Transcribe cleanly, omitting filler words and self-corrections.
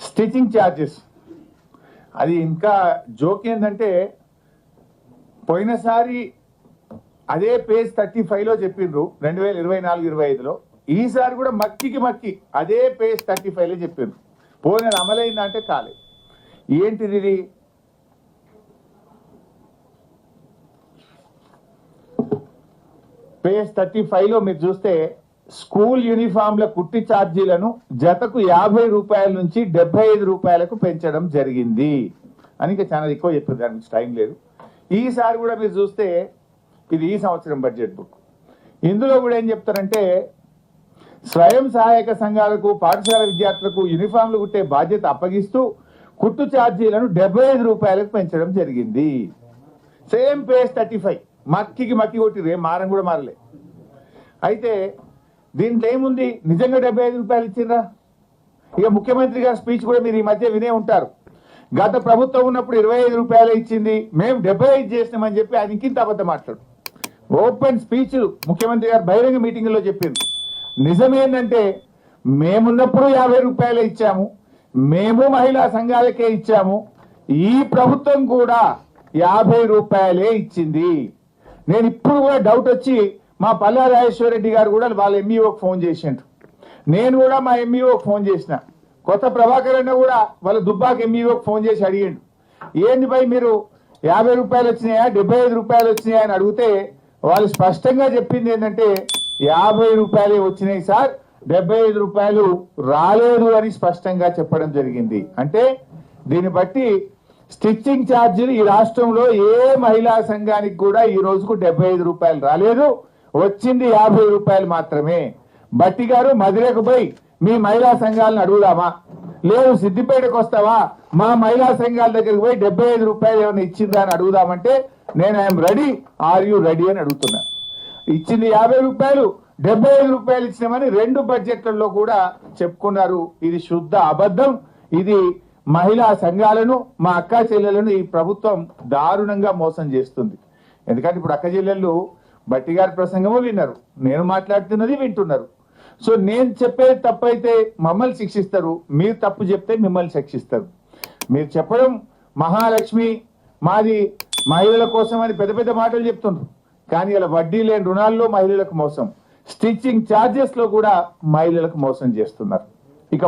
Stitching charges అది ఇంకా joke ఏంటంటే పోయినసారి అదే పేజ్ 35లో చెప్పిండ్రు 2024-25లో ఈసారి కూడా మక్కి అదే పేజ్ 35లో చెప్పిండ్రు. పోయిన అమలైందంటే కాలే. ఏంటిది ఇది? పేజ్ 35లో మీరు చూస్తే స్కూల్ యూనిఫామ్ల కుట్టి ఛార్జీలను జతకు 50 రూపాయల నుంచి 75 రూపాయలకు పెంచడం జరిగింది అని ఇంకా చాలా ఎక్కువ చెప్పారు. దానికి టైం లేదు. ఈసారి కూడా మీరు చూస్తే ఇది ఈ సంవత్సరం బడ్జెట్ బుక్. ఇందులో కూడా ఏం చెప్తారంటే స్వయం సహాయక సంఘాలకు పాఠశాల విద్యార్థులకు యూనిఫామ్లు కుట్టే బాధ్యత అప్పగిస్తూ కుట్టు ఛార్జీలను 75 రూపాయలకు పెంచడం జరిగింది. సేమ్ పేజ్ 35 మక్కి కొట్టిరే, మారం కూడా మారలే. అయితే దీంట్లో ఏముంది? నిజంగా 75 రూపాయలు ఇచ్చిండ్రా? ఇక ముఖ్యమంత్రి గారి స్పీచ్ కూడా మీరు ఈ మధ్య వినే ఉంటారు. గత ప్రభుత్వం ఉన్నప్పుడు 25 రూపాయలు ఇచ్చింది, మేము 75 చేసినామని చెప్పి ఆయన ఇంకింత అబద్ధం మాట్లాడు. ఓపెన్ స్పీచ్ ముఖ్యమంత్రి గారు బహిరంగ మీటింగ్లో చెప్పింది. నిజమేంటంటే మేమున్నప్పుడు 50 రూపాయలే ఇచ్చాము, మేము మహిళా సంఘాలకే ఇచ్చాము, ఈ ప్రభుత్వం కూడా 50 రూపాయలే ఇచ్చింది. నేను ఇప్పుడు కూడా డౌట్ వచ్చి మా పల్లా రాజేశ్వర రెడ్డి గారు కూడా వాళ్ళ ఎంఈఓకి ఫోన్ చేసిండ్రు. నేను కూడా మా ఎంఈఓకి ఫోన్ చేసిన. కొత్త ప్రభాకర్ అన్న కూడా వాళ్ళ దుబ్బాకి ఎంఈఓకి ఫోన్ చేసి అడిగిండు, ఏంది భయ్ మీరు 50 రూపాయలు వచ్చినాయా 75 రూపాయలు వచ్చినాయా అని అడిగితే వాళ్ళు స్పష్టంగా చెప్పింది ఏంటంటే 50 రూపాయలే వచ్చినాయి సార్, 75 రూపాయలు రాలేదు అని స్పష్టంగా చెప్పడం జరిగింది. అంటే దీన్ని బట్టి స్టిచ్చింగ్ ఛార్జీలు ఈ రాష్ట్రంలో ఏ మహిళా సంఘానికి కూడా ఈ రోజుకు 75 రూపాయలు రాలేదు, వచ్చింది 50 రూపాయలు మాత్రమే. బట్టి గారు మధురకు పోయి మీ మహిళా సంఘాలను అడుగుదామా, లేదు సిద్దిపేటకు వస్తావా మా మహిళా సంఘాల దగ్గరికి పోయి 75 రూపాయలు ఏమైనా ఇచ్చిందా అని అడుగుదామంటే నేను I'm ready, are you ready అని అడుగుతున్నా. ఇచ్చింది 50 రూపాయలు, 75 రూపాయలు ఇచ్చినామని 2 బడ్జెట్లలో కూడా చెప్పుకున్నారు. ఇది శుద్ధ అబద్ధం. ఇది మహిళా సంఘాలను మా అక్క చెల్లెలను ఈ ప్రభుత్వం దారుణంగా మోసం చేస్తుంది. ఎందుకంటే ఇప్పుడు అక్క చెల్లెళ్ళు బట్టి గారి ప్రసంగము విన్నారు, నేను మాట్లాడుతున్నది వింటున్నారు. సో నేను చెప్పేది తప్పైతే మమ్మల్ని శిక్షిస్తారు, మీరు తప్పు చెప్తే మిమ్మల్ని శిక్షిస్తారు. మీరు చెప్పడం మహాలక్ష్మి మాది మహిళల కోసం అని పెద్ద పెద్ద మాటలు చెప్తున్నారు, కానీ ఇలా వడ్డీ లేని రుణాల్లో మహిళలకు మోసం, స్టిచ్చింగ్ ఛార్జెస్ లో కూడా మహిళలకు మోసం చేస్తున్నారు. ఇక